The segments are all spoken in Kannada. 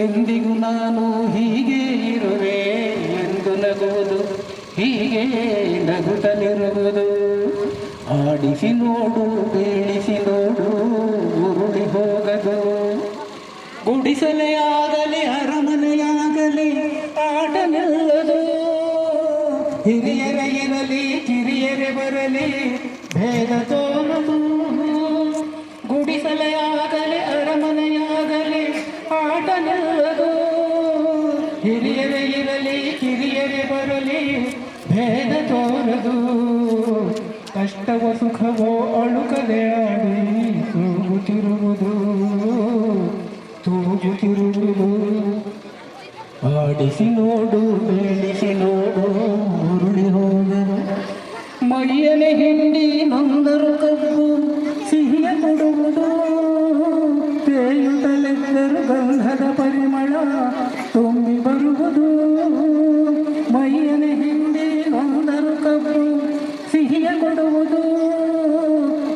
ಎಂದಿಗೂ ನಾನು ಹೀಗೆ ಇರುವೆ ಎಂದು ನಗುವುದು, ಹೀಗೆ ನಗುತ್ತಲಿರುವುದು. ಆಡಿಸಿ ನೋಡು, ಬೀಳಿಸಿ ನೋಡು, ಉರುಳಿ ಹೋಗದು. ಗುಡಿಸಲೇ ಆಗಲಿ ಅರಮನೆಯಾಗಲಿ ಆಟ ನಿಲ್ಲದು. ಹಿರಿಯರೇ ಇರಲಿ ಕಿರಿಯರೇ ಬರಲಿ ಭೇದ ತೋರದು. ಗುಡಿಸಲೇ ಆಗಲಿ ಅರಮನೆಯಾಗಲಿ ಆಟ ನಿಲ್ಲದು. ಹಿರಿಯರೇ ಇರಲಿ ಕಿರಿಯರೇ ಬರಲಿ ಭೇದ ತೋರದು. ಕಷ್ಟವೋ ಸುಖವೋ ಅಳುಕದೆ ಆಡಿ ತೂಗುತ್ತಿರುವುದು, ತೂಗುತ್ತಿರುವುದು. ಆಡಿಸಿ ನೋಡು, ಬೀಳಿಸಿ ನೋಡು, ಉರುಳಿ ಹೋಗದು. ಮೈಯನೆ ಹಿಂಡಿ ನೊಂದರು ಕಬ್ಬು ಸಿಹಿಯ ಕೊಡುವುದು. ತೇಯುತ್ತಲೆದ್ದರು ಗಂಧದ ಪರಿಮಳ ತುಂಬಿ ಬರುವುದು. ಮೈಯನೆ ಹಿಂಡಿ ನೊಂದರು ಕಬ್ಬು ಸಿಹಿಯ ಕೊಡುವುದು.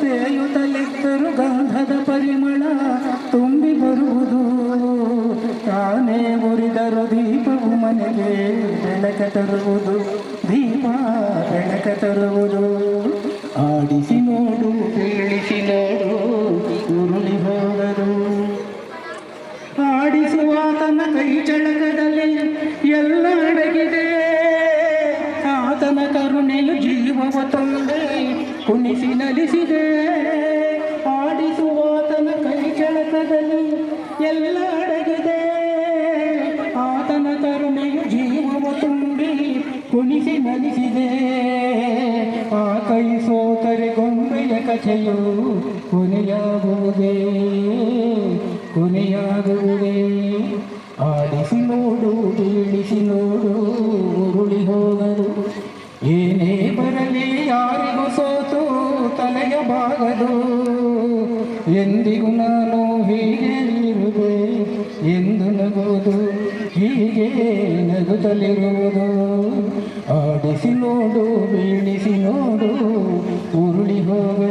ತೇಯುತ್ತಲೆದ್ದರು ಗಂಧದ ಪರಿಮಳ ತುಂಬಿ ಬರುವುದು. ತಾನೇ ಉರಿದರು ದೀಪವು ಮನೆಗೆ ಬೆಳಕ ತರುವುದು, ದೀಪ ಬೆಳಕ ತರುವುದು. ಆಡಿಸಿ ನೋಡು, ಬೀಳಿಸಿ ನೋಡು, ಉರುಳಿ ಹೋದರು. ಆಡಿಸುವಾತನ ಕೈ ಚಳಕದಲ್ಲಿ ಎಲ್ಲ ಅಡಗಿದೆ. ಆತನ ಕರುಣೆಯು ಜೀವವ ತಂದೆ ಕುಣಿಸಿ ನಲಿಸಿದೆ. ಆಡಿಸುವಾತನ ಕೈ ಚಳಕದಲ್ಲಿ ಎಲ್ಲ ಅಡಗಿದೆ. ಆತನ ಕರುಣೆಯು ಜೀವವ ತುಂಬಿ ಕುಣಿಸಿ ನಲಿಸಿದೆ. ಆ ಕೈ ಸೋತರೆ ಗೊಂಬೆಯ ಕಥೆಯು ಕೊನೆಯಾಗುವುದೇ, ಕೊನೆಯಾಗುವುದೇ. ಆಡಿಸಿ ನೋಡು, ಬೀಳಿಸಿ ನೋಡು, ಉರುಳಿ ಹೋಗರು. ಏನೇ ಬರಲಿ ಯಾರಿಗೂ ಸೋತು ತಲೆಯ ಬಾಗದು. ಎಂದಿಗೂ ನಾನು ಹೀಗೆ ಇರುವೆ ಎಂದು ನಗುವುದು, ಹೀಗೆ ನಗುತ್ತಲಿರುವುದು. ಆಡಿಸಿ ನೋಡು, ಬೀಳಿಸಿ ನೋಡು, ಉರುಳಿ ಹೋಗ